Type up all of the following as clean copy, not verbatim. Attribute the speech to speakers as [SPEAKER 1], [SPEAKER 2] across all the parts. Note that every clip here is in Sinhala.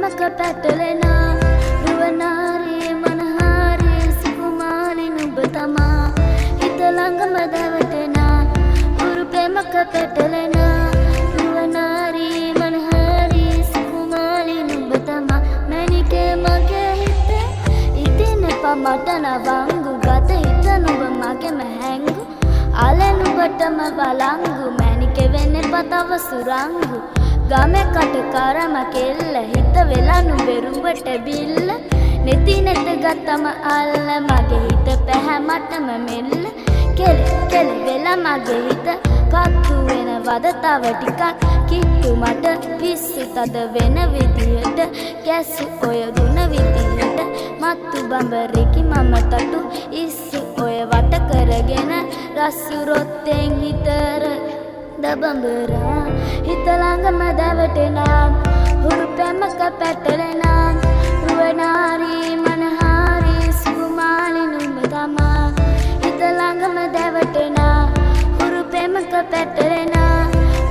[SPEAKER 1] පෙමක පැටලෙනා රුවනාරී මනහාරී සුකුමාලි නුඹ තමා හිත ළඟම දැවටෙනා උරු පෙමක පැටලෙනා රුවනාරී මනහාරී සුකුමාලි නුඹ තමා මැනිකේ මගේ හිතේ ඉතින් එපා මට නවංගු ගත හිත නුඹ මගේම හැංගු අලෙ නුඹටම බලංගු මැනිකේ වෙන්නේ පතව සුරංගු ගමේ කට කරම කෙල්ල හිත වෙලා නුඹෙරුඹට බිල්ල නෙති නෙත ගත්තම අල්ල මගේ හිත පැහැමටම මෙල්ල කෙල වෙලා මගේ හිත කත්තු වෙනවද තව ටිකක් කිට්ටු මට පිස්සු තද වෙන විදියට කැස්සු ඔය දුන විදියට මත්තු බඹරේකි මම තටු ඉස්සු ඔය වට කරගෙන රස්සු රොත්තෙන් හිතර දබඹරා හිත ළඟම දැවටෙනා හුරු පෙමක පැටලෙනා රුවනාරී මනහාරී සුකුමාලි නුඹ තමා හිත ළඟම දැවටෙනා හුරු පෙමක පැටලෙනා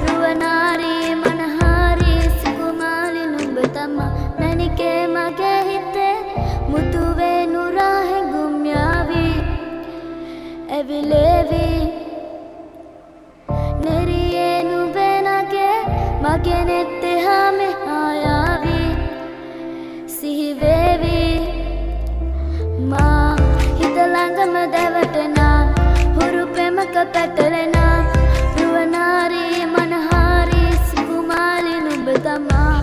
[SPEAKER 1] රුවනාරී මනහාරී සුකුමාලි නුඹ තමා මැනිකේ මගේ හිතේ මුතුවේ නුරා හැඟුම් යාවි ඇවිලේවි නෙරියේ නුඹේ නගේ මගේ නෙත් එහා මෙහා යාවි සිහිවේවි මා හිත ළඟම දැවටෙනා හුරු පෙමක පැටලෙනා රුවනාරී මනහාරී සුකුමාලි නුඹ තමා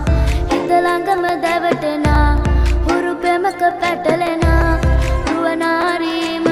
[SPEAKER 1] හිත ළඟම දැවටෙනා හුරු පෙමක පැටලෙනා රුවනාරී